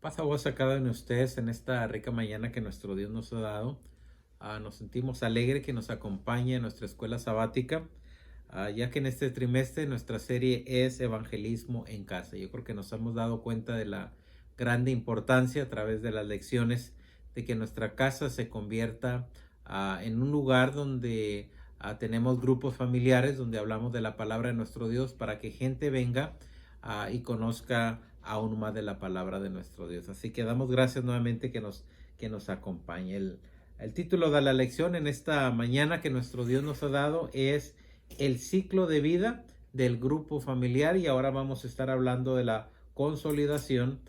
Paz a vos a cada uno de ustedes en esta rica mañana que nuestro Dios nos ha dado. Nos sentimos alegres que nos acompañe en nuestra escuela sabática, ya que en este trimestre nuestra serie es Evangelismo en Casa. Yo creo que nos hemos dado cuenta de la grande importancia a través de las lecciones de que nuestra casa se convierta en un lugar donde tenemos grupos familiares, donde hablamos de la palabra de nuestro Dios para que gente venga y conozca aún más de la palabra de nuestro Dios. Así que damos gracias nuevamente que nos acompañe. El título de la lección en esta mañana que nuestro Dios nos ha dado es el ciclo de vida del grupo familiar, y ahora vamos a estar hablando de la consolidación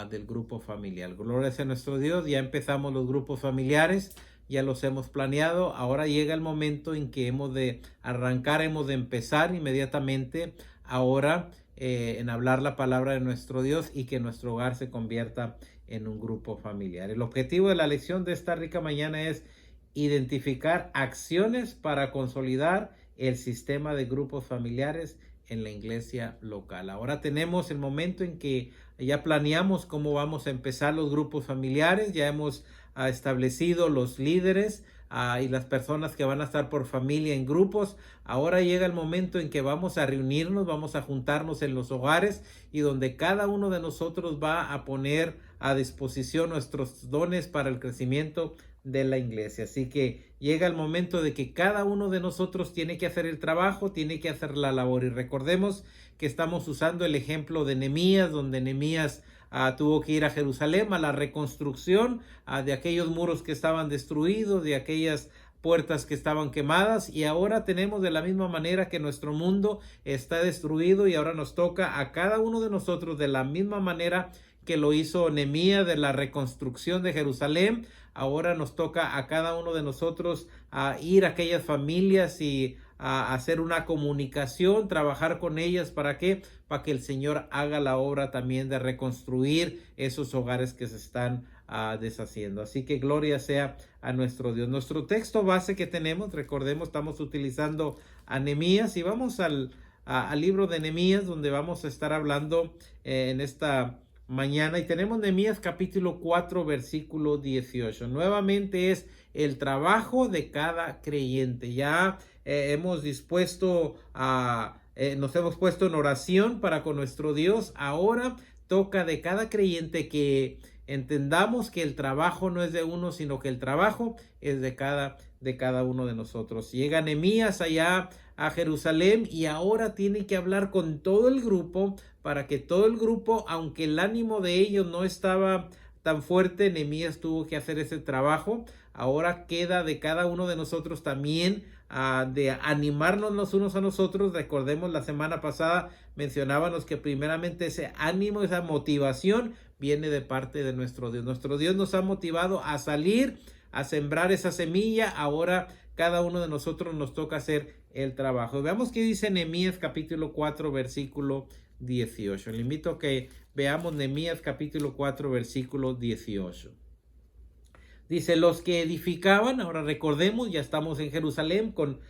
del grupo familiar. Gloria a nuestro Dios. Ya empezamos los grupos familiares, ya los hemos planeado. Ahora llega el momento en que hemos de arrancar, hemos de empezar inmediatamente ahora en hablar la palabra de nuestro Dios y que nuestro hogar se convierta en un grupo familiar. El objetivo de la lección de esta rica mañana es identificar acciones para consolidar el sistema de grupos familiares en la iglesia local. Ahora tenemos el momento en que ya planeamos cómo vamos a empezar los grupos familiares, ya hemos establecido los líderes y las personas que van a estar por familia en grupos. Ahora llega el momento en que vamos a reunirnos, vamos a juntarnos en los hogares, y donde cada uno de nosotros va a poner a disposición nuestros dones para el crecimiento de la iglesia. Así que llega el momento de que cada uno de nosotros tiene que hacer el trabajo, tiene que hacer la labor. Y recordemos que estamos usando el ejemplo de Nehemías, donde Nehemías tuvo que ir a Jerusalén a la reconstrucción de aquellos muros que estaban destruidos, de aquellas puertas que estaban quemadas, y ahora tenemos de la misma manera que nuestro mundo está destruido, y ahora nos toca a cada uno de nosotros de la misma manera que lo hizo Nehemías de la reconstrucción de Jerusalén. Ahora nos toca a cada uno de nosotros ir a aquellas familias y a hacer una comunicación, trabajar con ellas. ¿Para qué? Para que el Señor haga la obra también de reconstruir esos hogares que se están deshaciendo. Así que gloria sea a nuestro Dios. Nuestro texto base que tenemos, recordemos, estamos utilizando a Nehemías, y vamos al libro de Nehemías, donde vamos a estar hablando en esta mañana, y tenemos Nehemías capítulo 4 versículo 18. Nuevamente es el trabajo de cada creyente. Ya hemos dispuesto nos hemos puesto en oración para con nuestro Dios. Ahora toca de cada creyente que entendamos que el trabajo no es de uno, sino que el trabajo es de cada uno de nosotros. Llega Nehemías allá a Jerusalén, y ahora tiene que hablar con todo el grupo, para que todo el grupo, aunque el ánimo de ellos no estaba tan fuerte, Nehemías tuvo que hacer ese trabajo. Ahora queda de cada uno de nosotros también de animarnos los unos a nosotros. Recordemos, la semana pasada mencionábamos que primeramente ese ánimo, esa motivación viene de parte de nuestro Dios. Nuestro Dios nos ha motivado a salir, a sembrar esa semilla. Ahora cada uno de nosotros nos toca hacer el trabajo. Veamos qué dice Nehemías capítulo 4 versículo 18. Le invito a que veamos Nehemías capítulo 4 versículo 18. Dice, los que edificaban, ahora recordemos, ya estamos en Jerusalén con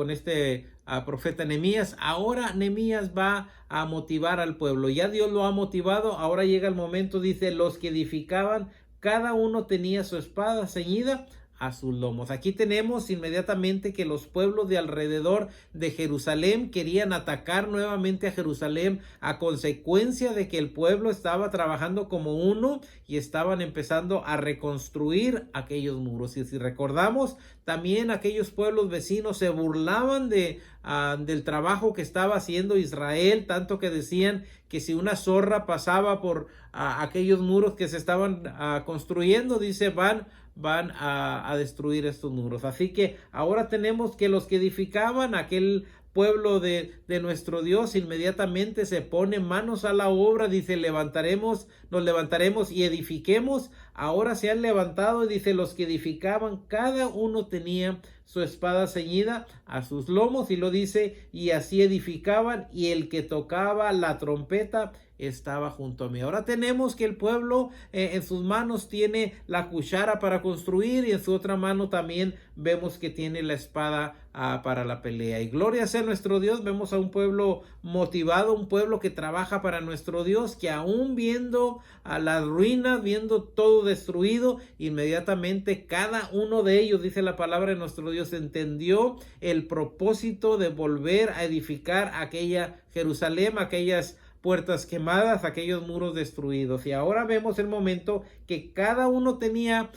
este profeta Nehemías. Ahora Nehemías va a motivar al pueblo. Ya Dios lo ha motivado. Ahora llega el momento, dice, los que edificaban, cada uno tenía su espada ceñida a sus lomos. Aquí tenemos inmediatamente que los pueblos de alrededor de Jerusalén querían atacar nuevamente a Jerusalén a consecuencia de que el pueblo estaba trabajando como uno y estaban empezando a reconstruir aquellos muros. Y si recordamos, también aquellos pueblos vecinos se burlaban del trabajo que estaba haciendo Israel, tanto que decían que si una zorra pasaba por aquellos muros que se estaban construyendo, dice, van a destruir estos muros. Así que ahora tenemos que los que edificaban aquel pueblo de nuestro Dios inmediatamente se pone manos a la obra. Dice, nos levantaremos y edifiquemos. Ahora se han levantado, y dice, los que edificaban, cada uno tenía su espada ceñida a sus lomos, y lo dice, y así edificaban, y el que tocaba la trompeta estaba junto a mí. Ahora tenemos que el pueblo en sus manos tiene la cuchara para construir y en su otra mano también vemos que tiene la espada para la pelea. Y gloria sea nuestro Dios, vemos a un pueblo motivado, un pueblo que trabaja para nuestro Dios, que aún viendo a las ruinas, viendo todo destruido, inmediatamente cada uno de ellos, dice la palabra de nuestro Dios, entendió el propósito de volver a edificar aquella Jerusalén, aquellas puertas quemadas, aquellos muros destruidos. Y ahora vemos el momento que cada uno tenía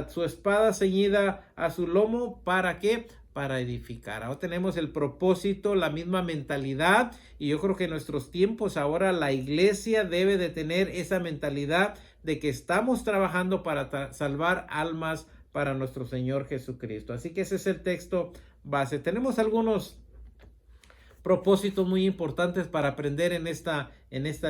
su espada ceñida a su lomo. ¿Para qué? Para edificar. Ahora tenemos el propósito, la misma mentalidad, y yo creo que en nuestros tiempos ahora la iglesia debe de tener esa mentalidad de que estamos trabajando para salvar almas para nuestro Señor Jesucristo. Así que ese es el texto base. Tenemos algunos propósitos muy importantes para aprender en esta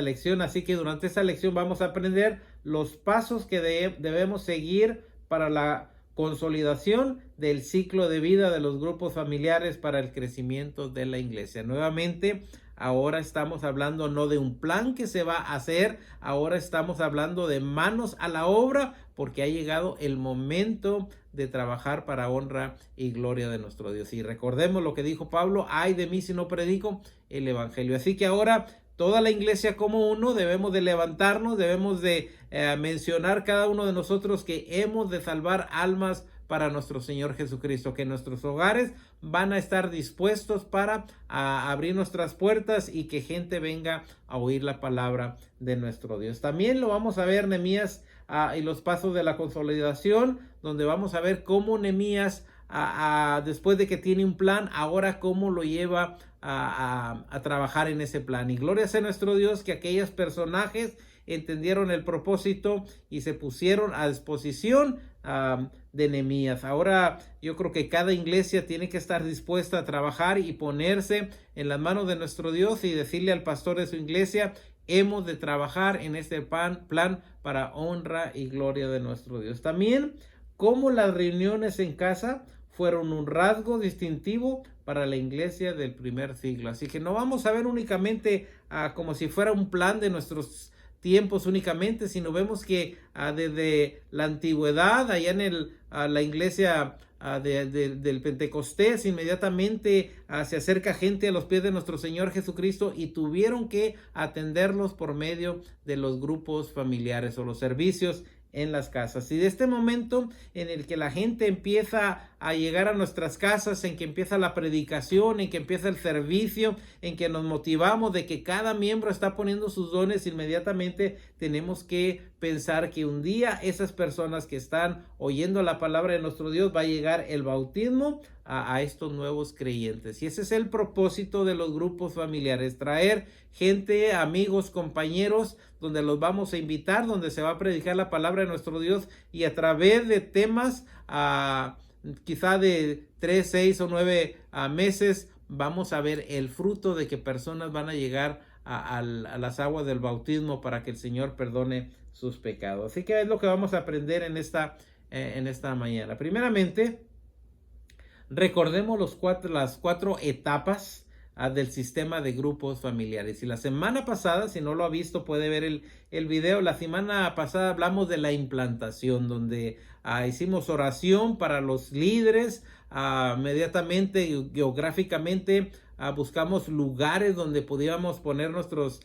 lección, así que durante esta lección vamos a aprender los pasos que debemos seguir para la consolidación del ciclo de vida de los grupos familiares para el crecimiento de la iglesia. Nuevamente, ahora estamos hablando no de un plan que se va a hacer, ahora estamos hablando de manos a la obra, porque ha llegado el momento de trabajar para honra y gloria de nuestro Dios. Y recordemos lo que dijo Pablo: ay de mí si no predico el evangelio. Así que ahora toda la iglesia como uno debemos de levantarnos, debemos de mencionar cada uno de nosotros que hemos de salvar almas para nuestro Señor Jesucristo, que nuestros hogares van a estar dispuestos para abrir nuestras puertas y que gente venga a oír la palabra de nuestro Dios. También lo vamos a ver Nehemías y los pasos de la consolidación, donde vamos a ver cómo Nehemías después de que tiene un plan, ahora cómo lo lleva a trabajar en ese plan. Y gloria sea nuestro Dios que aquellos personajes entendieron el propósito y se pusieron a disposición de Nehemías. Ahora yo creo que cada iglesia tiene que estar dispuesta a trabajar y ponerse en las manos de nuestro Dios y decirle al pastor de su iglesia: hemos de trabajar en este plan para honra y gloria de nuestro Dios. También como las reuniones en casa fueron un rasgo distintivo para la iglesia del primer siglo. Así que no vamos a ver únicamente como si fuera un plan de nuestros tiempos únicamente, sino vemos que desde la antigüedad, allá en la iglesia del Pentecostés, inmediatamente se acerca gente a los pies de nuestro Señor Jesucristo y tuvieron que atenderlos por medio de los grupos familiares o los servicios en las casas. Y de este momento en el que la gente empieza a llegar a nuestras casas, en que empieza la predicación, en que empieza el servicio, en que nos motivamos de que cada miembro está poniendo sus dones, inmediatamente tenemos que pensar que un día esas personas que están oyendo la palabra de nuestro Dios va a llegar el bautismo a estos nuevos creyentes. Y ese es el propósito de los grupos familiares: traer gente, amigos, compañeros, donde los vamos a invitar, donde se va a predicar la palabra de nuestro Dios, y a través de temas quizá de 3, 6 o 9 meses vamos a ver el fruto de que personas van a llegar a las aguas del bautismo para que el Señor perdone sus pecados. Así que es lo que vamos a aprender en esta mañana. Primeramente, recordemos las cuatro etapas del sistema de grupos familiares. Y la semana pasada, si no lo ha visto, puede ver el video. La semana pasada hablamos de la implantación, donde hicimos oración para los líderes. Inmediatamente, geográficamente, buscamos lugares donde pudiéramos poner nuestros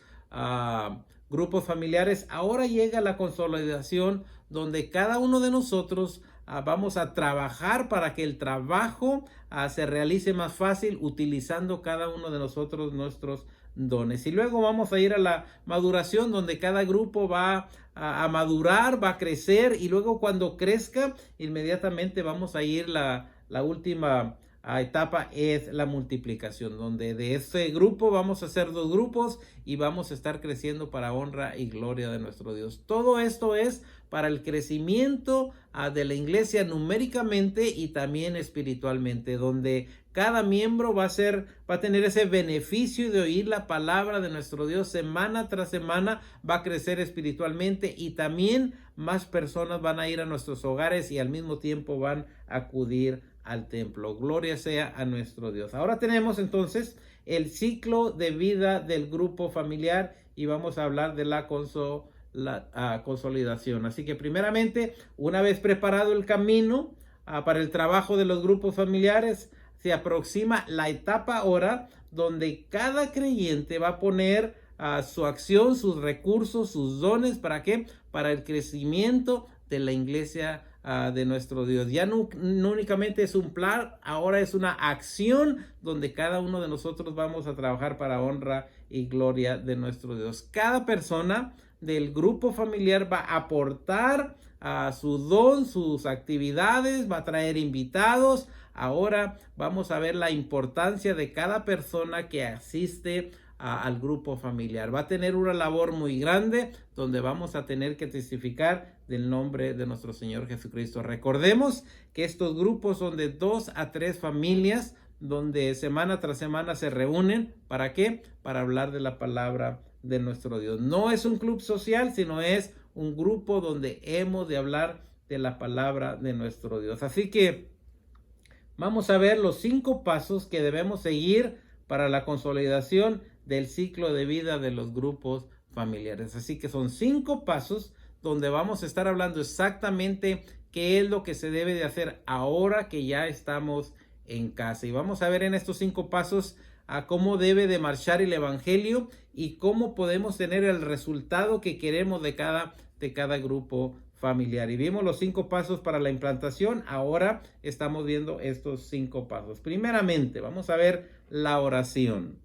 grupos familiares. Ahora llega la consolidación, donde cada uno de nosotros vamos a trabajar para que el trabajo se realice más fácil, utilizando cada uno de nosotros nuestros dones. Y luego vamos a ir a la maduración, donde cada grupo va a madurar, va a crecer, y luego cuando crezca, inmediatamente vamos a ir la última etapa es la multiplicación, donde de ese grupo vamos a hacer 2 grupos y vamos a estar creciendo para honra y gloria de nuestro Dios. Todo esto es para el crecimiento de la iglesia numéricamente y también espiritualmente, donde cada miembro va a tener ese beneficio de oír la palabra de nuestro Dios semana tras semana, va a crecer espiritualmente, y también más personas van a ir a nuestros hogares y al mismo tiempo van a acudir al templo. Gloria sea a nuestro Dios. Ahora tenemos entonces el ciclo de vida del grupo familiar, y vamos a hablar de la consolidación. Así que primeramente, una vez preparado el camino para el trabajo de los grupos familiares, se aproxima la etapa ahora donde cada creyente va a poner su acción, sus recursos, sus dones. ¿Para qué? Para el crecimiento de la iglesia de nuestro Dios. Ya no únicamente es un plan, ahora es una acción donde cada uno de nosotros vamos a trabajar para honra y gloria de nuestro Dios. Cada persona del grupo familiar va a aportar su don, sus actividades, va a traer invitados. Ahora vamos a ver la importancia de cada persona que asiste al grupo familiar. Va a tener una labor muy grande donde vamos a tener que testificar del nombre de nuestro Señor Jesucristo. Recordemos que estos grupos son de 2 a 3 familias donde semana tras semana se reúnen. ¿Para qué? Para hablar de la palabra de nuestro Dios. No es un club social, sino es un grupo donde hemos de hablar de la palabra de nuestro Dios. Así que vamos a ver los 5 pasos que debemos seguir para la consolidación del ciclo de vida de los grupos familiares. Así que son 5 pasos donde vamos a estar hablando exactamente qué es lo que se debe de hacer ahora que ya estamos en casa. Y vamos a ver en estos 5 pasos a cómo debe de marchar el evangelio y cómo podemos tener el resultado que queremos de cada grupo familiar. Y vimos los 5 pasos para la implantación. Ahora estamos viendo estos 5 pasos. Primeramente, vamos a ver la oración.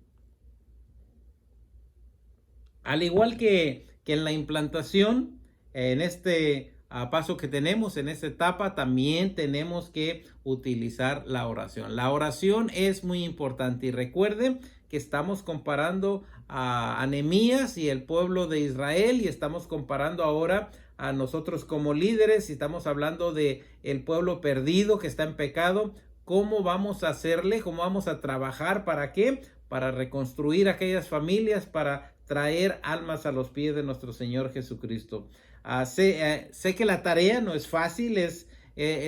Al igual que en la implantación, en este paso que tenemos, en esta etapa, también tenemos que utilizar la oración. La oración es muy importante y recuerden que estamos comparando a Nehemías y el pueblo de Israel y estamos comparando ahora a nosotros como líderes y estamos hablando de el pueblo perdido que está en pecado. ¿Cómo vamos a hacerle? ¿Cómo vamos a trabajar? ¿Para qué? Para reconstruir aquellas familias, para traer almas a los pies de nuestro Señor Jesucristo. Sé que la tarea no es fácil, es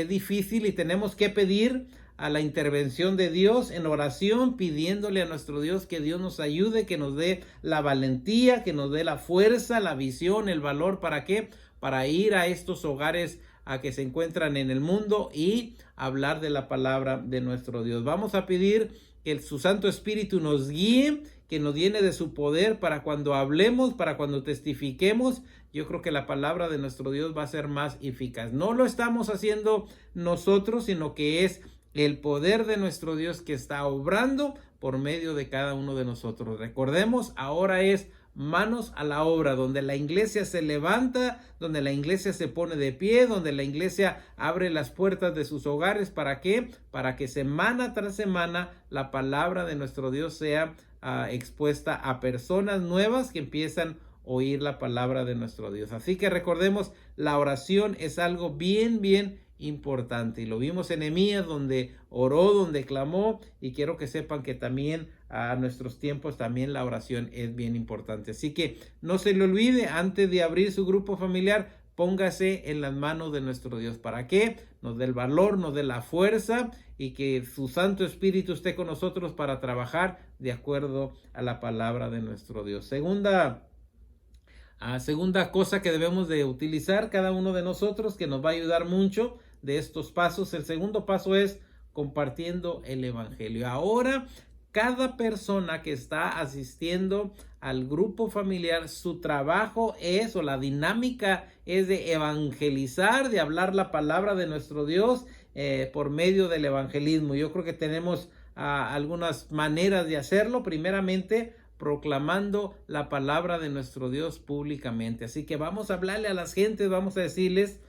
difícil y tenemos que pedir a la intervención de Dios en oración, pidiéndole a nuestro Dios que Dios nos ayude, que nos dé la valentía, que nos dé la fuerza, la visión, el valor. ¿Para qué? Para ir a estos hogares que se encuentran en el mundo y hablar de la palabra de nuestro Dios. Vamos a pedir que su Santo Espíritu nos guíe, que nos llene de su poder para cuando hablemos, para cuando testifiquemos. Yo creo que la palabra de nuestro Dios va a ser más eficaz. No lo estamos haciendo nosotros, sino que es el poder de nuestro Dios que está obrando por medio de cada uno de nosotros. Recordemos, ahora es manos a la obra, donde la iglesia se levanta, donde la iglesia se pone de pie, donde la iglesia abre las puertas de sus hogares. ¿Para qué? Para que semana tras semana la palabra de nuestro Dios sea expuesta a personas nuevas que empiezan a oír la palabra de nuestro Dios. Así que recordemos, la oración es algo bien importante y lo vimos en Nehemías, donde oró, donde clamó, y quiero que sepan que también a nuestros tiempos también la oración es bien importante. Así que no se le olvide, antes de abrir su grupo familiar, póngase en las manos de nuestro Dios. ¿Para qué? Nos dé el valor, nos dé la fuerza y que su Santo Espíritu esté con nosotros para trabajar de acuerdo a la palabra de nuestro Dios. Segunda cosa que debemos de utilizar cada uno de nosotros, que nos va a ayudar mucho de estos pasos. El segundo paso es compartiendo el evangelio. Ahora, cada persona que está asistiendo al grupo familiar, su trabajo es, o la dinámica es de evangelizar, de hablar la palabra de nuestro Dios por medio del evangelismo. Yo creo que tenemos algunas maneras de hacerlo. Primeramente, proclamando la palabra de nuestro Dios públicamente. Así que vamos a hablarle a las gentes, vamos a decirles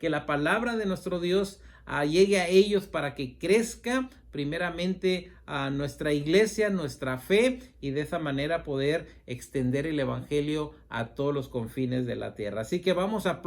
que la palabra de nuestro Dios llegue a ellos para que crezca primeramente a nuestra iglesia, nuestra fe, y de esa manera poder extender el evangelio a todos los confines de la tierra. Así que vamos a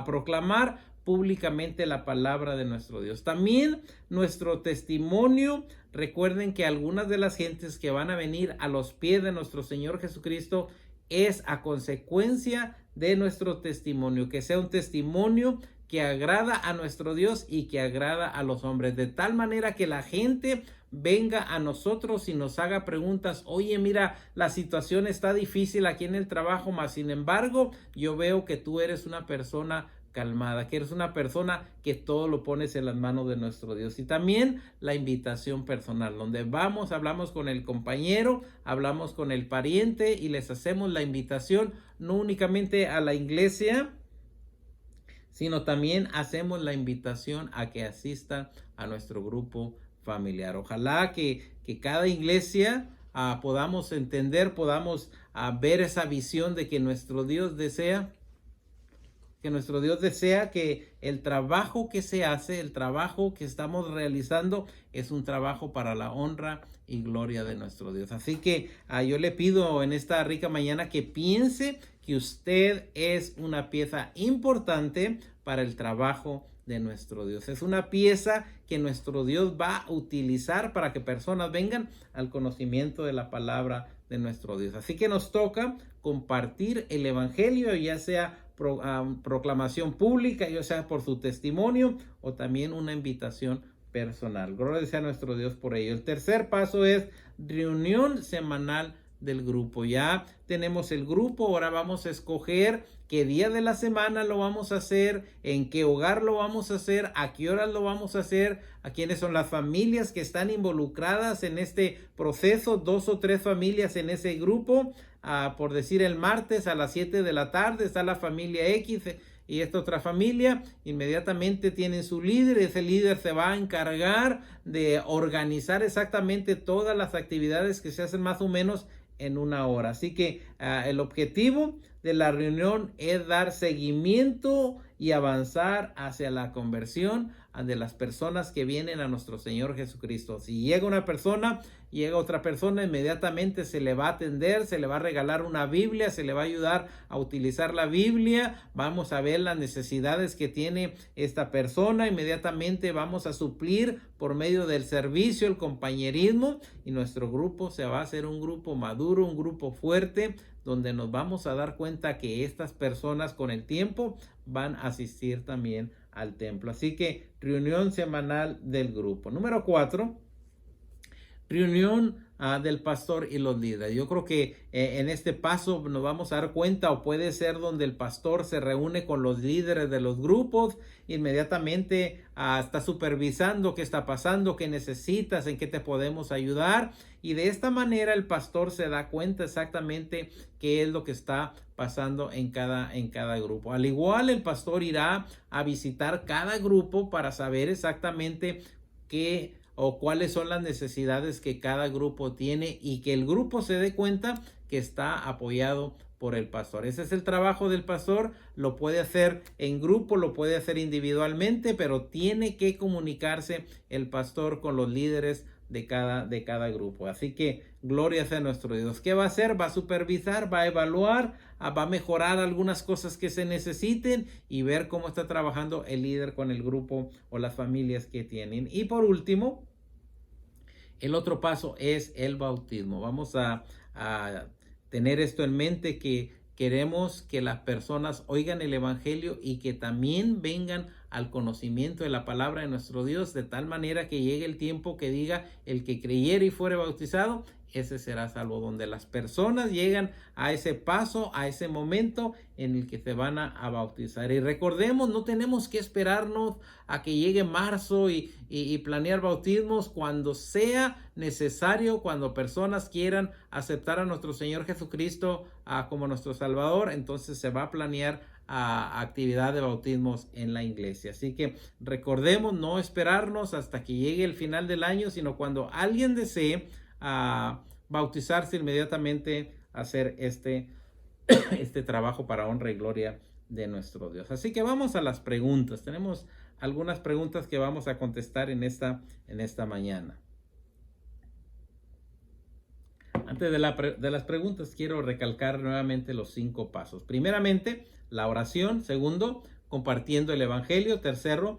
proclamar públicamente la palabra de nuestro Dios. También nuestro testimonio. Recuerden que algunas de las gentes que van a venir a los pies de nuestro Señor Jesucristo es a consecuencia de nuestro testimonio, que sea un testimonio que agrada a nuestro Dios y que agrada a los hombres, de tal manera que la gente venga a nosotros y nos haga preguntas. Oye, mira, la situación está difícil aquí en el trabajo, mas sin embargo, yo veo que tú eres una persona calmada, que eres una persona que todo lo pones en las manos de nuestro Dios. Y también la invitación personal, donde vamos, hablamos con el compañero, hablamos con el pariente y les hacemos la invitación, no únicamente a la iglesia, sino también hacemos la invitación a que asistan a nuestro grupo familiar. Ojalá que cada iglesia podamos entender, podamos ver esa visión de que nuestro Dios desea que el trabajo que se hace, el trabajo que estamos realizando es un trabajo para la honra y gloria de nuestro Dios. Así que yo le pido en esta rica mañana que piense que usted es una pieza importante para el trabajo de nuestro Dios. Es una pieza que nuestro Dios va a utilizar para que personas vengan al conocimiento de la palabra de nuestro Dios. Así que nos toca compartir el evangelio, ya sea proclamación pública, ya sea por su testimonio o también una invitación personal. Gloria sea a nuestro Dios por ello. El tercer paso es reunión semanal del grupo. Ya tenemos el grupo, ahora vamos a escoger qué día de la semana lo vamos a hacer, en qué hogar lo vamos a hacer, a qué horas lo vamos a hacer, a quiénes son las familias que están involucradas en este proceso, 2 o 3 familias en ese grupo. Por decir, el martes a las 7 de la tarde está la familia X y esta otra familia, inmediatamente tienen su líder. Ese líder se va a encargar de organizar exactamente todas las actividades que se hacen más o menos en una hora. Así que el objetivo de la reunión es dar seguimiento y avanzar hacia la conversión de las personas que vienen a nuestro Señor Jesucristo. Si llega una persona, llega otra persona, inmediatamente se le va a atender, se le va a regalar una Biblia, se le va a ayudar a utilizar la Biblia, vamos a ver las necesidades que tiene esta persona, inmediatamente vamos a suplir por medio del servicio, el compañerismo, y nuestro grupo se va a hacer un grupo maduro, un grupo fuerte, donde nos vamos a dar cuenta que estas personas con el tiempo van a asistir también al templo. Así que reunión semanal del grupo. Número 4, reunión del pastor y los líderes. Yo creo que en este paso nos vamos a dar cuenta, o puede ser donde el pastor se reúne con los líderes de los grupos, inmediatamente está supervisando qué está pasando, qué necesitas, en qué te podemos ayudar, y de esta manera el pastor se da cuenta exactamente qué es lo que está pasando en cada grupo. Al igual, el pastor irá a visitar cada grupo para saber exactamente qué o cuáles son las necesidades que cada grupo tiene, y que el grupo se dé cuenta que está apoyado por el pastor. Ese es el trabajo del pastor. Lo puede hacer en grupo, lo puede hacer individualmente, pero tiene que comunicarse el pastor con los líderes de cada grupo. Así que gloria sea nuestro Dios. ¿Qué va a hacer? Va a supervisar, va a evaluar, va a mejorar algunas cosas que se necesiten y ver cómo está trabajando el líder con el grupo o las familias que tienen. Y por último, el otro paso es el bautismo. Vamos a tener esto en mente, que queremos que las personas oigan el evangelio y que también vengan al conocimiento de la palabra de nuestro Dios, de tal manera que llegue el tiempo que diga: el que creyere y fuere bautizado, ese será salvo. Donde las personas llegan a ese paso, a ese momento en el que se van a bautizar. Y recordemos, no tenemos que esperarnos a que llegue marzo y planear bautismos. Cuando sea necesario, cuando personas quieran aceptar a nuestro Señor Jesucristo como nuestro Salvador, entonces se va a planear actividad de bautismos en la iglesia. Así que recordemos no esperarnos hasta que llegue el final del año, sino cuando alguien desee bautizarse, inmediatamente hacer este trabajo para honra y gloria de nuestro Dios. Así que vamos a las preguntas. Tenemos algunas preguntas que vamos a contestar en esta mañana. Antes de las preguntas, quiero recalcar nuevamente los 5 pasos. Primeramente, la oración. Segundo, compartiendo el evangelio. Tercero,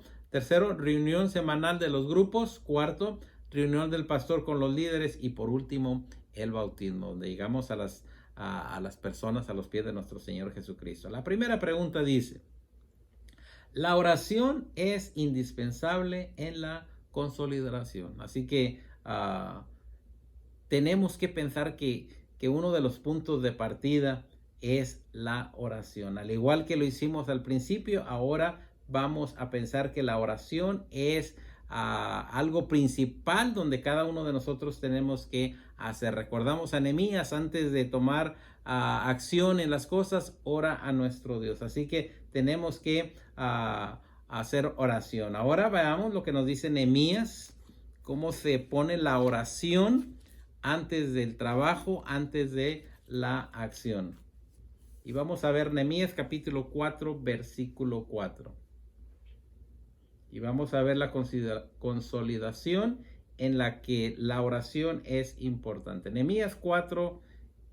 reunión semanal de los grupos. Cuarto, reunión del pastor con los líderes. Y por último, el bautismo, donde llegamos a las personas a los pies de nuestro Señor Jesucristo. La primera pregunta dice: la oración es indispensable en la consolidación. Así que tenemos que pensar que uno de los puntos de partida es la oración. Al igual que lo hicimos al principio, ahora vamos a pensar que la oración es algo principal donde cada uno de nosotros tenemos que hacer. Recordamos a Nehemías, antes de tomar acción en las cosas, ora a nuestro Dios. Así que tenemos que hacer oración. Ahora veamos lo que nos dice Nehemías, cómo se pone la oración antes del trabajo, antes de la acción. Y vamos a ver Nehemías capítulo 4, versículo 4. Y vamos a ver la consolidación en la que la oración es importante. Nehemías 4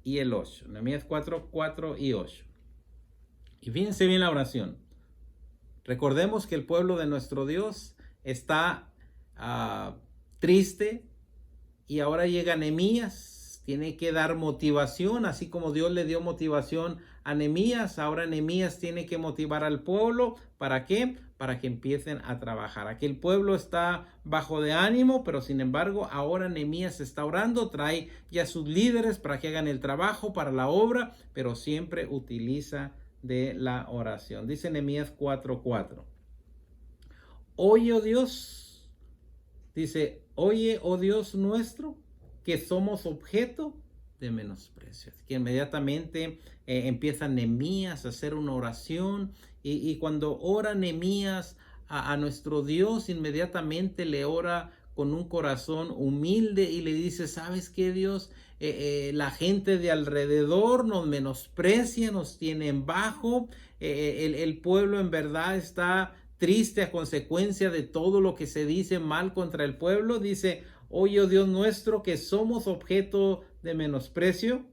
y el 8. Nehemías 4, 4 y 8. Y fíjense bien la oración. Recordemos que el pueblo de nuestro Dios está triste, y ahora llega Nehemías, tiene que dar motivación, así como Dios le dio motivación a Nehemías. Ahora Nehemías tiene que motivar al pueblo. ¿Para qué? Para que empiecen a trabajar. Aquí el pueblo está bajo de ánimo, pero sin embargo ahora Nehemías está orando, trae ya sus líderes para que hagan el trabajo para la obra, pero siempre utiliza de la oración. Dice Nehemías 4:4. Oye, oh Dios, dice, oye, oh Dios nuestro, que somos objeto de menosprecio. Así que inmediatamente empieza Nehemías a hacer una oración, y cuando ora Nehemías a nuestro Dios, inmediatamente le ora con un corazón humilde y le dice, ¿sabes qué, Dios? La gente de alrededor nos menosprecia, nos tiene en bajo, el pueblo en verdad está triste a consecuencia de todo lo que se dice mal contra el pueblo. Dice, oye, oh Dios nuestro, que somos objeto de menosprecio,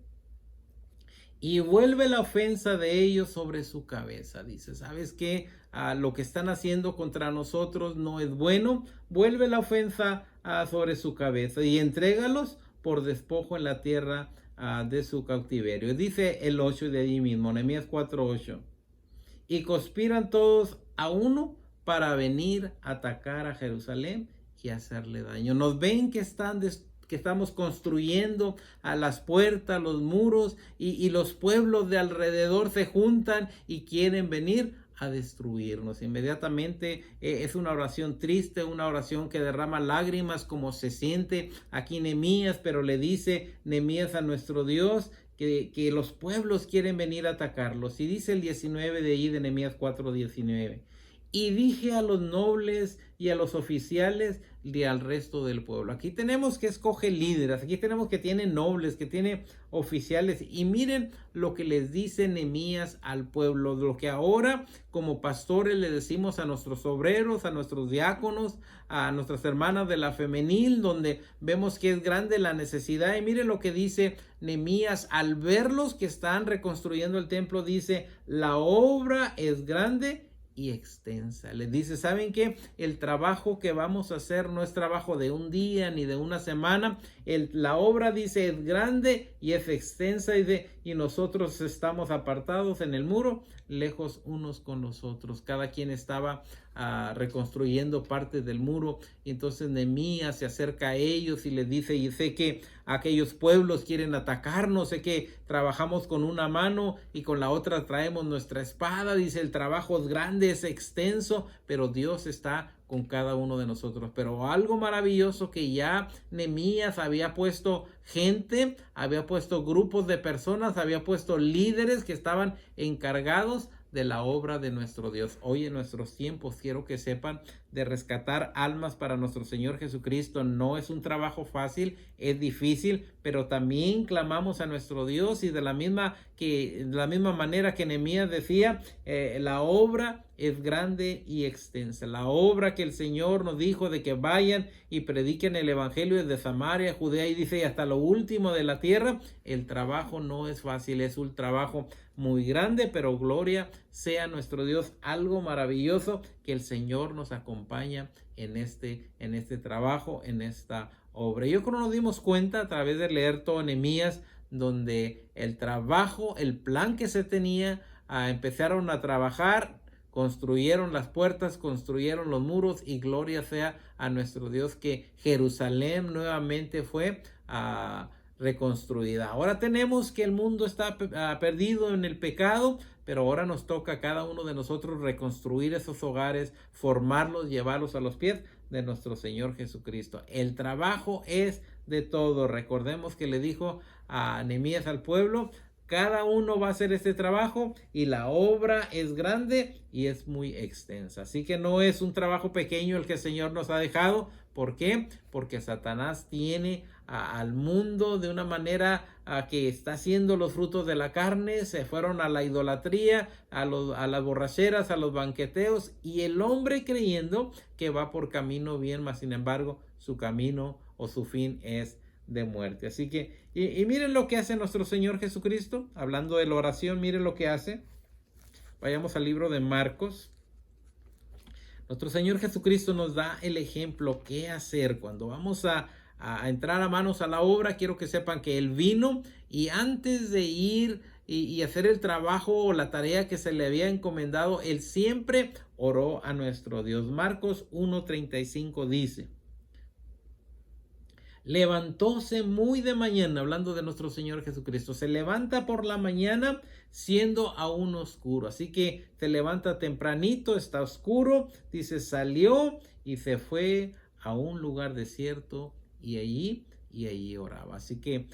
y vuelve la ofensa de ellos sobre su cabeza. Dice, ¿sabes qué? Lo que están haciendo contra nosotros no es bueno. Vuelve la ofensa sobre su cabeza y entrégalos por despojo en la tierra de su cautiverio. Dice el 8 de allí mismo, Nehemías 4:8. Y conspiran todos a uno para venir a atacar a Jerusalén y hacerle daño. Nos ven que estamos construyendo a las puertas, los muros, y los pueblos de alrededor se juntan y quieren venir a destruirnos. Inmediatamente es una oración triste, una oración que derrama lágrimas, como se siente aquí Nehemías, pero le dice Nehemías a nuestro Dios que los pueblos quieren venir a atacarlos. Y dice el 19 de ahí de Nehemías 4:19. Y dije a los nobles y a los oficiales y al resto del pueblo. Aquí tenemos que escoger líderes, aquí tenemos que tiene nobles, que tiene oficiales. Y miren lo que les dice Nehemías al pueblo, lo que ahora como pastores le decimos a nuestros obreros, a nuestros diáconos, a nuestras hermanas de la femenil, donde vemos que es grande la necesidad. Y miren lo que dice Nehemías al verlos que están reconstruyendo el templo. Dice, la obra es grande y extensa. Les dice, ¿saben qué? El trabajo que vamos a hacer no es trabajo de un día ni de una semana. La obra, dice, es grande y es extensa, y nosotros estamos apartados en el muro, lejos unos con los otros. Cada quien estaba reconstruyendo partes del muro. Y entonces Nehemías se acerca a ellos y les dice, y sé que aquellos pueblos quieren atacarnos, sé que trabajamos con una mano y con la otra traemos nuestra espada. Dice, el trabajo es grande, es extenso, pero Dios está con cada uno de nosotros. Pero algo maravilloso, que ya Nehemías había puesto gente, había puesto grupos de personas, había puesto líderes que estaban encargados de la obra de nuestro Dios. Hoy en nuestros tiempos quiero que sepan, de rescatar almas para nuestro Señor Jesucristo no es un trabajo fácil, es difícil, pero también clamamos a nuestro Dios, y de la misma manera que Nehemías decía, la obra es grande y extensa. La obra que el Señor nos dijo de que vayan y prediquen el evangelio desde Samaria, Judea, y dice, y hasta lo último de la tierra. El trabajo no es fácil, es un trabajo muy grande, pero gloria sea nuestro Dios. Algo maravilloso que el Señor nos acompaña en este trabajo, en esta obra. Yo creo que nos dimos cuenta a través de leer todo Nehemías, donde el trabajo, el plan que se tenía, empezaron a trabajar construyeron las puertas, construyeron los muros, y gloria sea a nuestro Dios que Jerusalén nuevamente fue reconstruida. Ahora tenemos que el mundo está perdido en el pecado, pero ahora nos toca a cada uno de nosotros reconstruir esos hogares, formarlos, llevarlos a los pies de nuestro Señor Jesucristo. El trabajo es de todo. Recordemos que le dijo a Nehemías al pueblo: cada uno va a hacer este trabajo, y la obra es grande y es muy extensa. Así que no es un trabajo pequeño el que el Señor nos ha dejado. ¿Por qué? Porque Satanás tiene al mundo de una manera que está haciendo los frutos de la carne. Se fueron a la idolatría, a las borracheras, a los banqueteos, y el hombre creyendo que va por camino bien, mas sin embargo su camino o su fin es de muerte. Así que, y miren lo que hace nuestro Señor Jesucristo, hablando de la oración. Miren lo que hace. Vayamos al libro de Marcos. Nuestro Señor Jesucristo nos da el ejemplo qué hacer cuando vamos a entrar a manos a la obra. Quiero que sepan que Él vino, y antes de ir y hacer el trabajo o la tarea que se le había encomendado, Él siempre oró a nuestro Dios. Marcos 1:35 dice: levantóse muy de mañana, hablando de nuestro Señor Jesucristo. Se levanta por la mañana siendo aún oscuro. Así que se levanta tempranito, está oscuro. Dice, salió y se fue a un lugar desierto, y allí oraba. Así que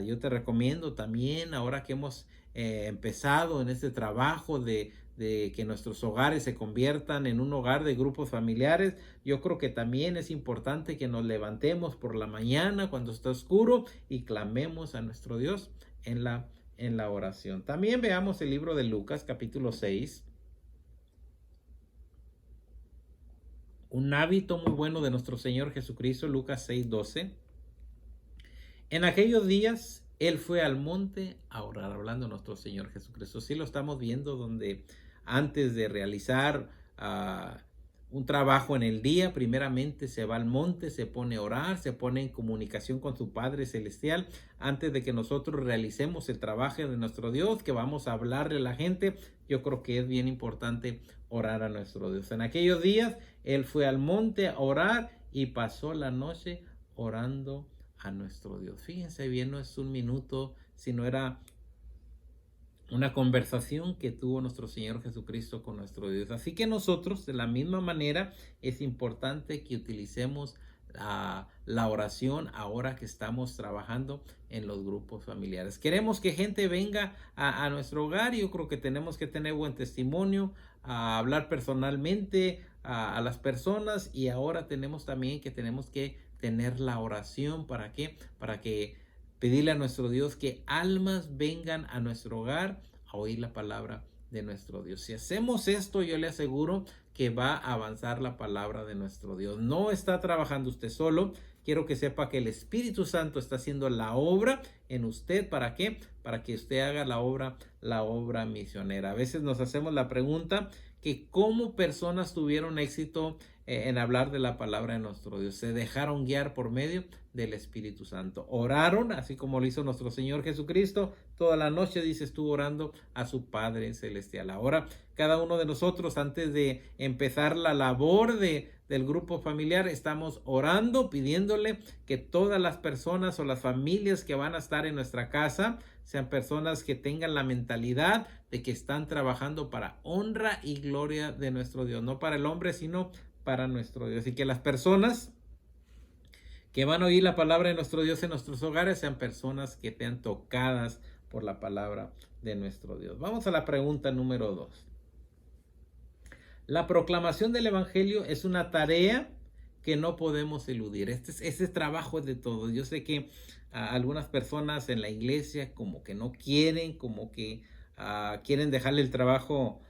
yo te recomiendo también, ahora que hemos empezado en este trabajo de que nuestros hogares se conviertan en un hogar de grupos familiares, yo creo que también es importante que nos levantemos por la mañana cuando está oscuro y clamemos a nuestro Dios en la oración. También veamos el libro de Lucas, capítulo 6. Un hábito muy bueno de nuestro Señor Jesucristo, Lucas 6:12. En aquellos días Él fue al monte a orar, hablando de nuestro Señor Jesucristo. Sí lo estamos viendo, donde antes de realizar un trabajo en el día, primeramente se va al monte, se pone a orar, se pone en comunicación con su Padre Celestial. Antes de que nosotros realicemos el trabajo de nuestro Dios, que vamos a hablarle a la gente, yo creo que es bien importante orar a nuestro Dios. En aquellos días Él fue al monte a orar y pasó la noche orando a nuestro Dios. Fíjense bien, no es un minuto, sino era una conversación que tuvo nuestro Señor Jesucristo con nuestro Dios. Así que nosotros, de la misma manera, es importante que utilicemos la oración ahora que estamos trabajando en los grupos familiares. Queremos que gente venga a nuestro hogar, y yo creo que tenemos que tener buen testimonio, a hablar personalmente a las personas, y ahora tenemos que tener la oración. ¿Para qué? Para que pedirle a nuestro Dios que almas vengan a nuestro hogar a oír la palabra de nuestro Dios. Si hacemos esto, yo le aseguro que va a avanzar la palabra de nuestro Dios. No está trabajando usted solo. Quiero que sepa que el Espíritu Santo está haciendo la obra en usted. ¿Para qué? Para que usted haga la obra misionera. A veces nos hacemos la pregunta que cómo personas tuvieron éxito en hablar de la palabra de nuestro Dios. Se dejaron guiar por medio del Espíritu Santo. Oraron, así como lo hizo nuestro Señor Jesucristo. Toda la noche, dice, estuvo orando a su Padre Celestial. Ahora, cada uno de nosotros, antes de empezar la labor del grupo familiar, estamos orando, pidiéndole que todas las personas o las familias que van a estar en nuestra casa sean personas que tengan la mentalidad de que están trabajando para honra y gloria de nuestro Dios. No para el hombre, sino para nuestro Dios. Y que las personas que van a oír la palabra de nuestro Dios en nuestros hogares sean personas que sean tocadas por la palabra de nuestro Dios. Vamos a la pregunta número 2. La proclamación del Evangelio es una tarea que no podemos eludir. Este trabajo es de todos. Yo sé que algunas personas en la iglesia como que no quieren, como que quieren dejarle el trabajo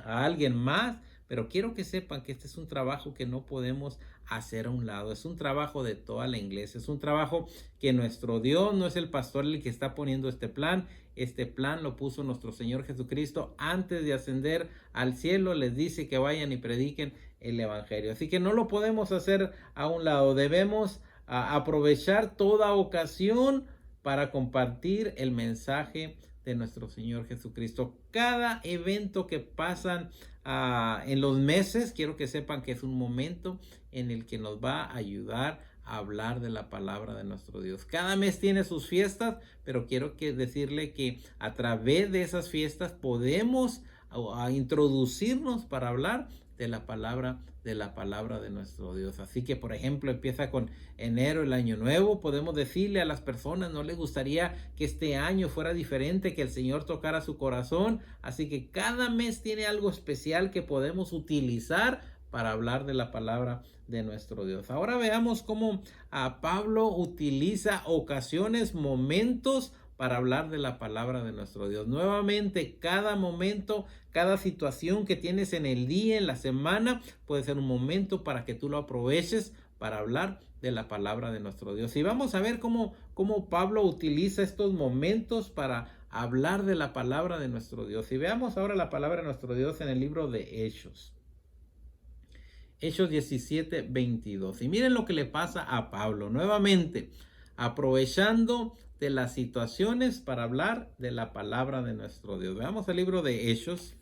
a alguien más, pero quiero que sepan que este es un trabajo que no podemos hacer a un lado. Es un trabajo de toda la iglesia. Es un trabajo que nuestro Dios, no es el pastor el que está poniendo este plan. Este plan lo puso nuestro Señor Jesucristo antes de ascender al cielo. Les dice que vayan y prediquen el Evangelio. Así que no lo podemos hacer a un lado. Debemos aprovechar toda ocasión para compartir el mensaje de nuestro Señor Jesucristo. Cada evento que pasan en los meses, quiero que sepan que es un momento en el que nos va a ayudar a hablar de la palabra de nuestro Dios. Cada mes tiene sus fiestas, pero quiero decirle que a través de esas fiestas podemos introducirnos para hablar de la palabra de nuestro Dios. Así que, por ejemplo, empieza con enero, el año nuevo. Podemos decirle a las personas, ¿no les gustaría que este año fuera diferente, que el Señor tocara su corazón? Así que cada mes tiene algo especial que podemos utilizar para hablar de la palabra de nuestro Dios. Ahora veamos cómo Pablo utiliza ocasiones, momentos para hablar de la palabra de nuestro Dios. Nuevamente, cada momento, cada situación que tienes en el día, en la semana, puede ser un momento para que tú lo aproveches para hablar de la palabra de nuestro Dios. Y vamos a ver cómo Pablo utiliza estos momentos para hablar de la palabra de nuestro Dios. Y veamos ahora la palabra de nuestro Dios en el libro de Hechos. Hechos 17, 22. Y miren lo que le pasa a Pablo. Nuevamente, aprovechando de las situaciones para hablar de la palabra de nuestro Dios. Veamos el libro de Hechos,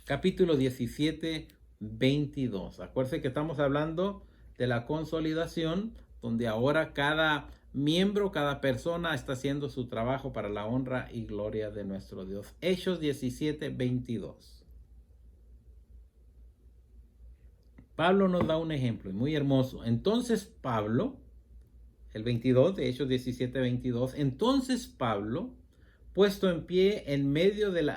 capítulo 17, 22. Acuérdense que estamos hablando de la consolidación, donde ahora cada miembro, cada persona está haciendo su trabajo para la honra y gloria de nuestro Dios. Hechos 17, 22. Pablo nos da un ejemplo muy hermoso. Entonces Pablo, el 22 de Hechos 17, 22. Entonces Pablo, puesto en pie en medio del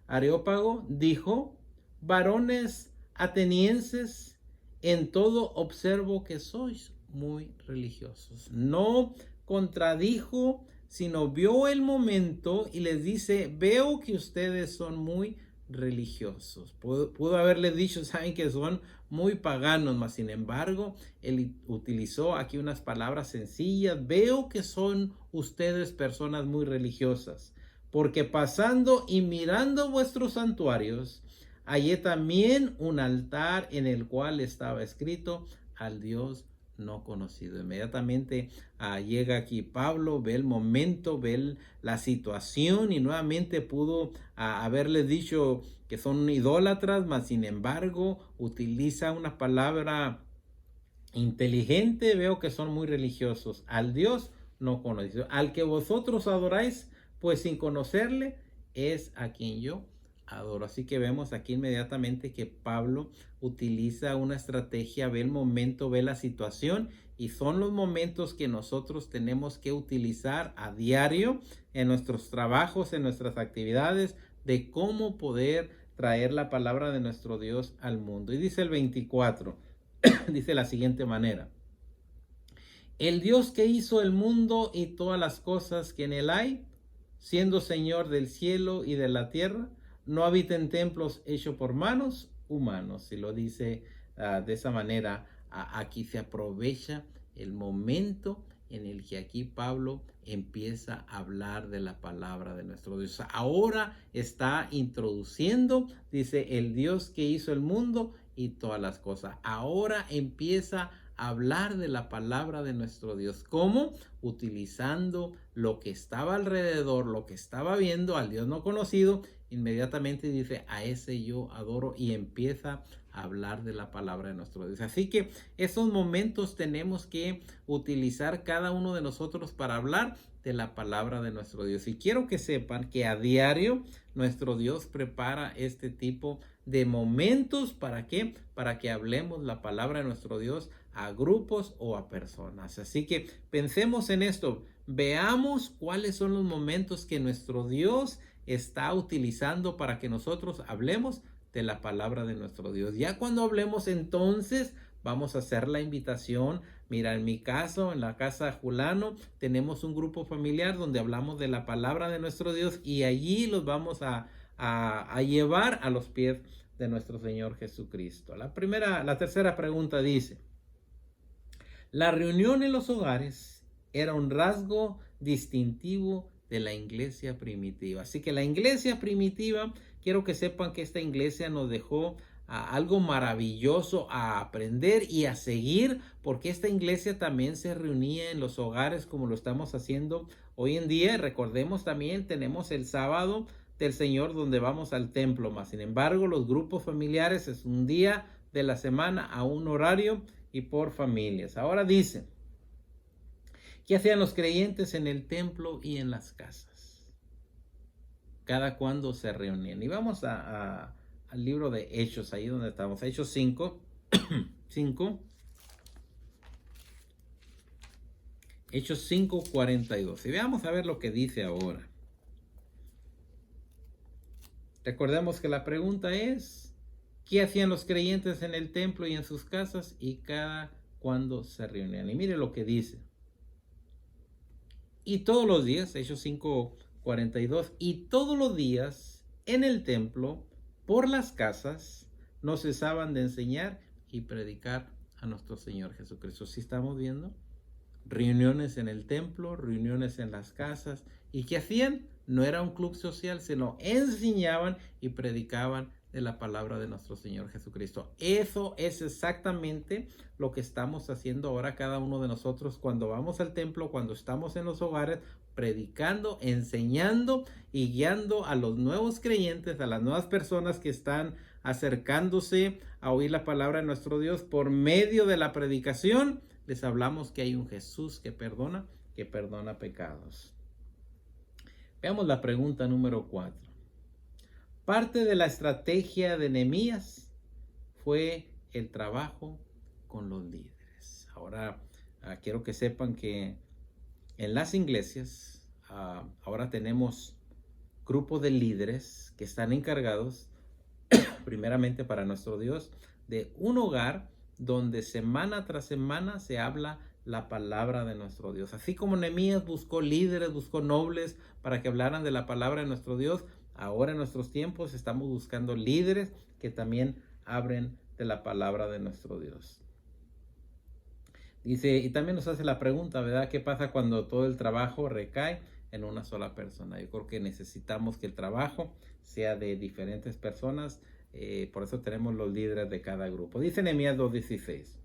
Areópago, dijo: varones atenienses, en todo observo que sois muy religiosos. No contradijo, sino vio el momento y les dice: veo que ustedes son muy religiosos. Pudo haberle dicho, saben que son muy paganos, mas sin embargo, él utilizó aquí unas palabras sencillas. Veo que son ustedes personas muy religiosas, porque pasando y mirando vuestros santuarios, hallé también un altar en el cual estaba escrito: al Dios no conocido. Inmediatamente llega aquí Pablo, ve el momento, ve la situación y nuevamente pudo haberle dicho que son idólatras, mas sin embargo utiliza una palabra inteligente. Veo que son muy religiosos, al Dios no conocido, al que vosotros adoráis, pues sin conocerle, es a quien yo adoro. Así que vemos aquí inmediatamente que Pablo utiliza una estrategia, ve el momento, ve la situación, y son los momentos que nosotros tenemos que utilizar a diario en nuestros trabajos, en nuestras actividades, de cómo poder traer la palabra de nuestro Dios al mundo. Y dice el 24, dice de la siguiente manera: el Dios que hizo el mundo y todas las cosas que en él hay, siendo Señor del cielo y de la tierra, no habita en templos hechos por manos humanos. Y lo dice de esa manera, aquí se aprovecha el momento en el que aquí Pablo empieza a hablar de la palabra de nuestro Dios. Ahora está introduciendo, dice, el Dios que hizo el mundo y todas las cosas. Ahora empieza a hablar de la palabra de nuestro Dios. ¿Cómo? Utilizando lo que estaba alrededor, lo que estaba viendo, al Dios no conocido. Inmediatamente dice: a ese yo adoro, y empieza a hablar de la palabra de nuestro Dios. Así que esos momentos tenemos que utilizar cada uno de nosotros para hablar de la palabra de nuestro Dios. Y quiero que sepan que a diario nuestro Dios prepara este tipo de momentos. ¿Para qué? Para que hablemos la palabra de nuestro Dios a grupos o a personas. Así que pensemos en esto. Veamos cuáles son los momentos que nuestro Dios está utilizando para que nosotros hablemos de la palabra de nuestro Dios. Ya cuando hablemos, entonces vamos a hacer la invitación. Mira, en mi caso, en la casa Julano, tenemos un grupo familiar donde hablamos de la palabra de nuestro Dios, y allí los vamos a llevar a los pies de nuestro Señor Jesucristo. La tercera pregunta dice: la reunión en los hogares era un rasgo distintivo de la iglesia primitiva. Así que la iglesia primitiva, quiero que sepan que esta iglesia nos dejó algo maravilloso a aprender y a seguir, porque esta iglesia también se reunía en los hogares como lo estamos haciendo hoy en día. Recordemos también, tenemos el sábado del Señor donde vamos al templo, más sin embargo los grupos familiares es un día de la semana a un horario y por familias. Ahora dice, ¿qué hacían los creyentes en el templo y en las casas? Cada cuando se reunían. Y vamos al libro de Hechos, ahí donde estamos, Hechos 5, 5. Hechos 5:42. Y veamos a ver lo que dice ahora. Recordemos que la pregunta es, ¿qué hacían los creyentes en el templo y en sus casas y cada cuando se reunían? Y mire lo que dice. Y todos los días, Hechos 5:42, y todos los días en el templo, por las casas, no cesaban de enseñar y predicar a nuestro Señor Jesucristo. ¿Sí estamos viendo? Reuniones en el templo, reuniones en las casas. ¿Y qué hacían? No era un club social, sino enseñaban y predicaban de la palabra de nuestro Señor Jesucristo. Eso es exactamente lo que estamos haciendo ahora cada uno de nosotros cuando vamos al templo, cuando estamos en los hogares, predicando, enseñando y guiando a los nuevos creyentes, a las nuevas personas que están acercándose a oír la palabra de nuestro Dios por medio de la predicación. Les hablamos que hay un Jesús que perdona pecados. Veamos la pregunta número 4. Parte de la estrategia de Nehemías fue el trabajo con los líderes. Ahora quiero que sepan que en las iglesias ahora tenemos grupos de líderes que están encargados primeramente para nuestro Dios de un hogar donde semana tras semana se habla la palabra de nuestro Dios. Así como Nehemías buscó líderes, buscó nobles para que hablaran de la palabra de nuestro Dios, ahora en nuestros tiempos estamos buscando líderes que también hablen de la palabra de nuestro Dios. Dice, y también nos hace la pregunta, ¿verdad? ¿Qué pasa cuando todo el trabajo recae en una sola persona? Yo creo que necesitamos que el trabajo sea de diferentes personas. Por eso tenemos los líderes de cada grupo. Dice Nehemías 2:16.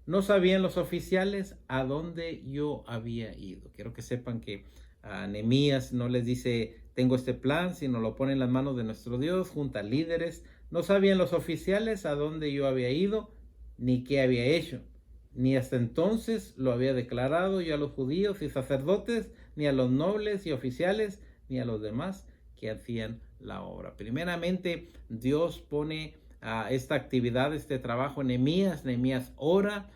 No sabían los oficiales a dónde yo había ido. Quiero que sepan que a Nehemías no les dice, tengo este plan, sino lo pone en las manos de nuestro Dios, junta líderes. No sabían los oficiales a dónde yo había ido, ni qué había hecho. Ni hasta entonces lo había declarado yo a los judíos y sacerdotes, ni a los nobles y oficiales, ni a los demás que hacían la obra. Primeramente, Dios pone esta actividad, este trabajo en Nehemías. Nehemías ora,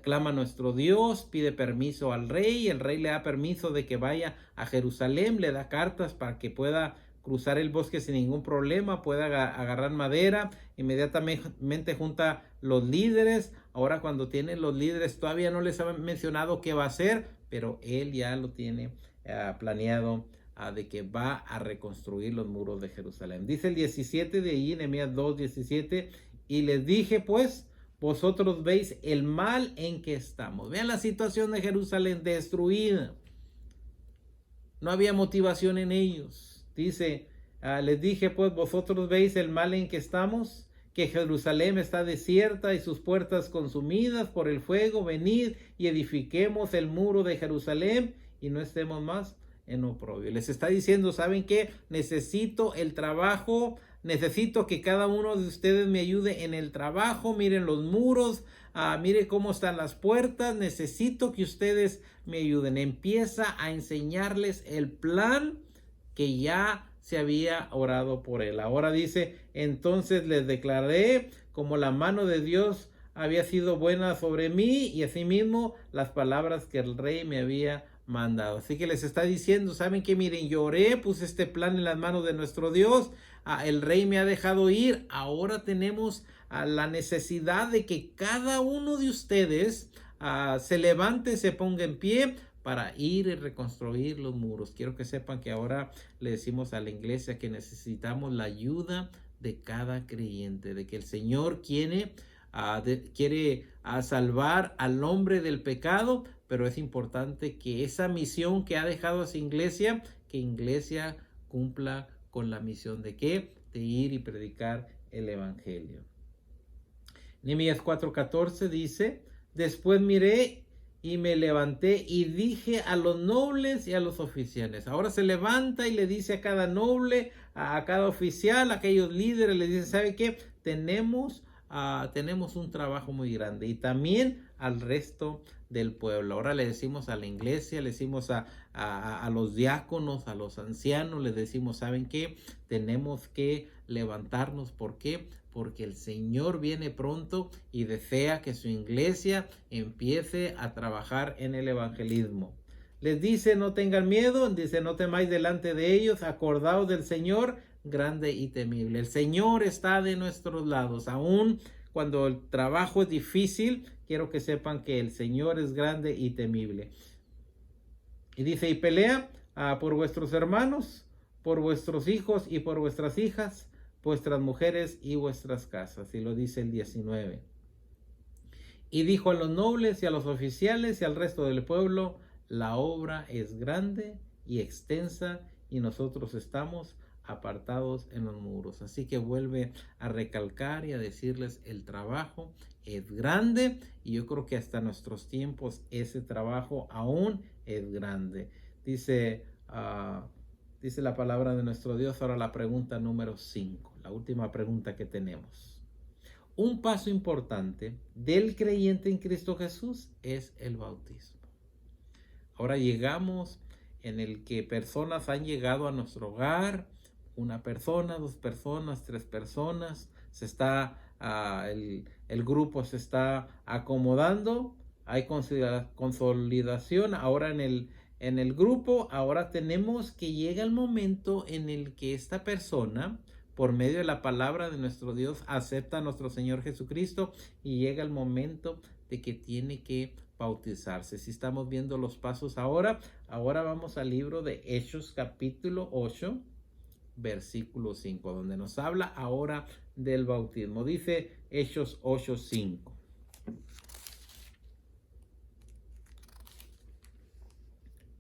clama a nuestro Dios, pide permiso al rey. El rey le da permiso de que vaya a Jerusalén, le da cartas para que pueda cruzar el bosque sin ningún problema, pueda agarrar madera. Inmediatamente junta los líderes. Ahora cuando tiene los líderes todavía no les ha mencionado qué va a hacer, pero él ya lo tiene planeado de que va a reconstruir los muros de Jerusalén. Dice el 17 de ahí, Nehemías 2:17, y les dije pues, vosotros veis el mal en que estamos. Vean la situación de Jerusalén destruida. No había motivación en ellos. Dice, les dije pues, vosotros veis el mal en que estamos, que Jerusalén está desierta y sus puertas consumidas por el fuego. Venid y edifiquemos el muro de Jerusalén y no estemos más en oprobio. Les está diciendo, ¿saben qué? Necesito el trabajo, necesito que cada uno de ustedes me ayude en el trabajo. Miren los muros, miren cómo están las puertas, necesito que ustedes me ayuden. Empieza a enseñarles el plan que ya se había orado por él. Ahora dice, entonces les declaré como la mano de Dios había sido buena sobre mí y asimismo las palabras que el rey me había mandado. Así que les está diciendo, ¿saben qué? Miren, yo oré, puse este plan en las manos de nuestro Dios, el rey me ha dejado ir, ahora tenemos la necesidad de que cada uno de ustedes se levante, se ponga en pie para ir y reconstruir los muros. Quiero que sepan que ahora le decimos a la iglesia que necesitamos la ayuda de cada creyente, de que el Señor quiere salvar al hombre del pecado, pero es importante que esa misión que ha dejado a su iglesia, que iglesia cumpla con la misión de ¿qué? De ir y predicar el evangelio. Nehemías 4:14 dice, después miré y me levanté y dije a los nobles y a los oficiales. Ahora se levanta y le dice a cada noble, a cada oficial, a aquellos líderes, le dice, ¿sabe qué? Tenemos un trabajo muy grande, y también al resto del pueblo. Ahora le decimos a la iglesia, le decimos a los diáconos, a los ancianos, les decimos, ¿saben qué? Tenemos que levantarnos. ¿Por qué? Porque el Señor viene pronto y desea que su iglesia empiece a trabajar en el evangelismo. Les dice, no tengan miedo, dice, no temáis delante de ellos, acordaos del Señor grande y temible. El Señor está de nuestros lados, aún cuando el trabajo es difícil. Quiero que sepan que el Señor es grande y temible. Y dice, y pelea por vuestros hermanos, por vuestros hijos y por vuestras hijas, vuestras mujeres y vuestras casas. Y lo dice el 19. Y dijo a los nobles y a los oficiales y al resto del pueblo, la obra es grande y extensa y nosotros estamos apartados en los muros. Así que vuelve a recalcar y a decirles, el trabajo es grande, y yo creo que hasta nuestros tiempos ese trabajo aún es grande. Dice la palabra de nuestro Dios. Ahora la pregunta número 5, la última pregunta que tenemos. Un paso importante del creyente en Cristo Jesús es el bautismo. Ahora llegamos en el que personas han llegado a nuestro hogar, una persona, 2 personas, 3 personas, el grupo se está acomodando, hay consolidación ahora en el grupo. Ahora tenemos que llega el momento en el que esta persona, por medio de la palabra de nuestro Dios, acepta a nuestro Señor Jesucristo, y llega el momento de que tiene que bautizarse. Si estamos viendo los pasos ahora vamos al libro de Hechos capítulo 8, versículo 5, donde nos habla ahora del bautismo. Dice Hechos 8:5.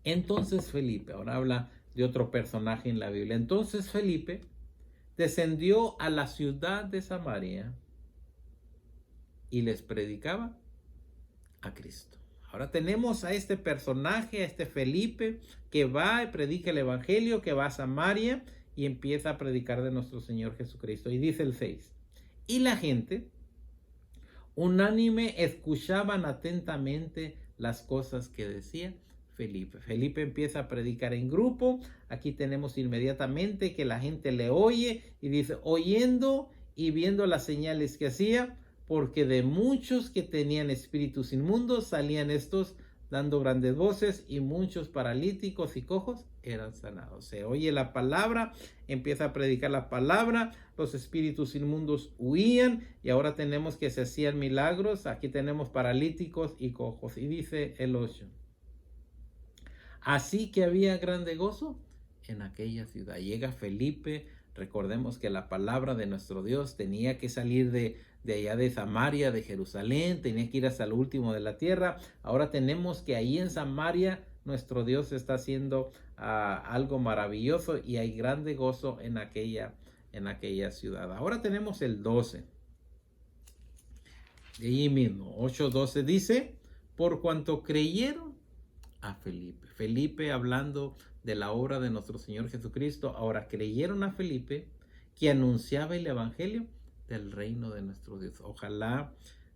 Entonces Felipe, ahora habla de otro personaje en la Biblia. Entonces Felipe descendió a la ciudad de Samaria y les predicaba a Cristo. Ahora tenemos a este personaje, a este Felipe, que va y predica el evangelio, que va a Samaria y empieza a predicar de nuestro Señor Jesucristo. Y dice el 6, y la gente unánime escuchaban atentamente las cosas que decía Felipe. Felipe empieza a predicar en grupo. Aquí tenemos inmediatamente que la gente le oye y dice, oyendo y viendo las señales que hacía, porque de muchos que tenían espíritus inmundos salían estos dando grandes voces, y muchos paralíticos y cojos eran sanados. Se oye la palabra, empieza a predicar la palabra, los espíritus inmundos huían, y ahora tenemos que se hacían milagros. Aquí tenemos paralíticos y cojos. Y dice el 8, así que había grande gozo en aquella ciudad. Llega Felipe. Recordemos que la palabra de nuestro Dios tenía que salir de allá de Samaria, de Jerusalén, tenía que ir hasta el último de la tierra. Ahora tenemos que ahí en Samaria nuestro Dios está haciendo algo maravilloso, y hay grande gozo en aquella ciudad. Ahora tenemos el 12. De allí mismo, 8:12 dice, por cuanto creyeron a Felipe. Felipe hablando de la obra de nuestro Señor Jesucristo. Ahora creyeron a Felipe, que anunciaba el evangelio del reino de nuestro Dios. Ojalá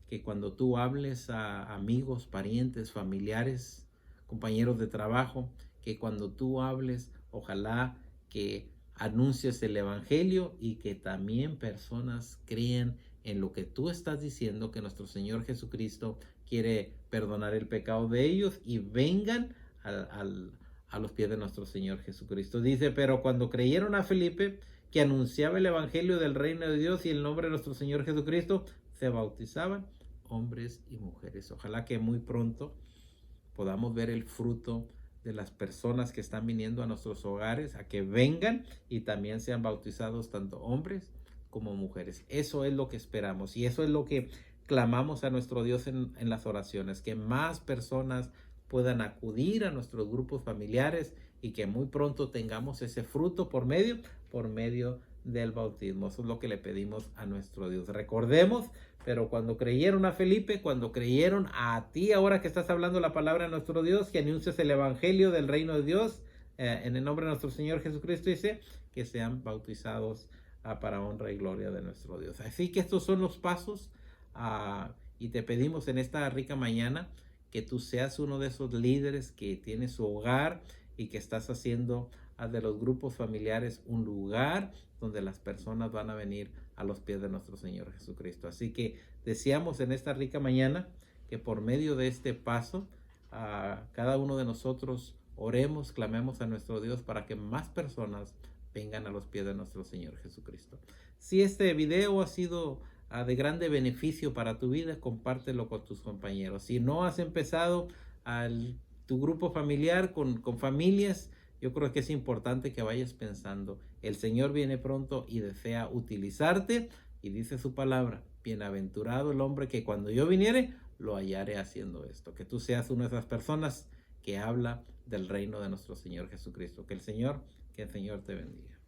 que cuando tú hables a amigos, parientes, familiares, compañeros de trabajo, que cuando tú hables, ojalá que anuncies el evangelio, y que también personas crean en lo que tú estás diciendo, que nuestro Señor Jesucristo quiere perdonar el pecado de ellos, y vengan a los pies de nuestro Señor Jesucristo. Dice, pero cuando creyeron a Felipe, que anunciaba el evangelio del reino de Dios y el nombre de nuestro Señor Jesucristo, se bautizaban hombres y mujeres. Ojalá que muy pronto podamos ver el fruto de las personas que están viniendo a nuestros hogares, a que vengan y también sean bautizados tanto hombres como mujeres. Eso es lo que esperamos, y eso es lo que clamamos a nuestro Dios en las oraciones, que más personas puedan acudir a nuestros grupos familiares, y que muy pronto tengamos ese fruto por medio del bautismo. Eso es lo que le pedimos a nuestro Dios. Recordemos, pero cuando creyeron a Felipe, cuando creyeron a ti, ahora que estás hablando la palabra de nuestro Dios, que anuncias el evangelio del reino de Dios, en el nombre de nuestro Señor Jesucristo, dice que sean bautizados para honra y gloria de nuestro Dios. Así que estos son los pasos, y te pedimos en esta rica mañana que tú seas uno de esos líderes que tiene su hogar y que estás haciendo de los grupos familiares un lugar donde las personas van a venir a los pies de nuestro Señor Jesucristo. Así que deseamos en esta rica mañana que por medio de este paso, cada uno de nosotros oremos, clamemos a nuestro Dios para que más personas vengan a los pies de nuestro Señor Jesucristo. Si este video ha sido de grande beneficio para tu vida, compártelo con tus compañeros. Si no has empezado tu grupo familiar con familias, yo creo que es importante que vayas pensando, el Señor viene pronto y desea utilizarte, y dice su palabra, bienaventurado el hombre que cuando yo viniere, lo hallaré haciendo esto. Que tú seas una de esas personas que habla del reino de nuestro Señor Jesucristo. Que el Señor te bendiga.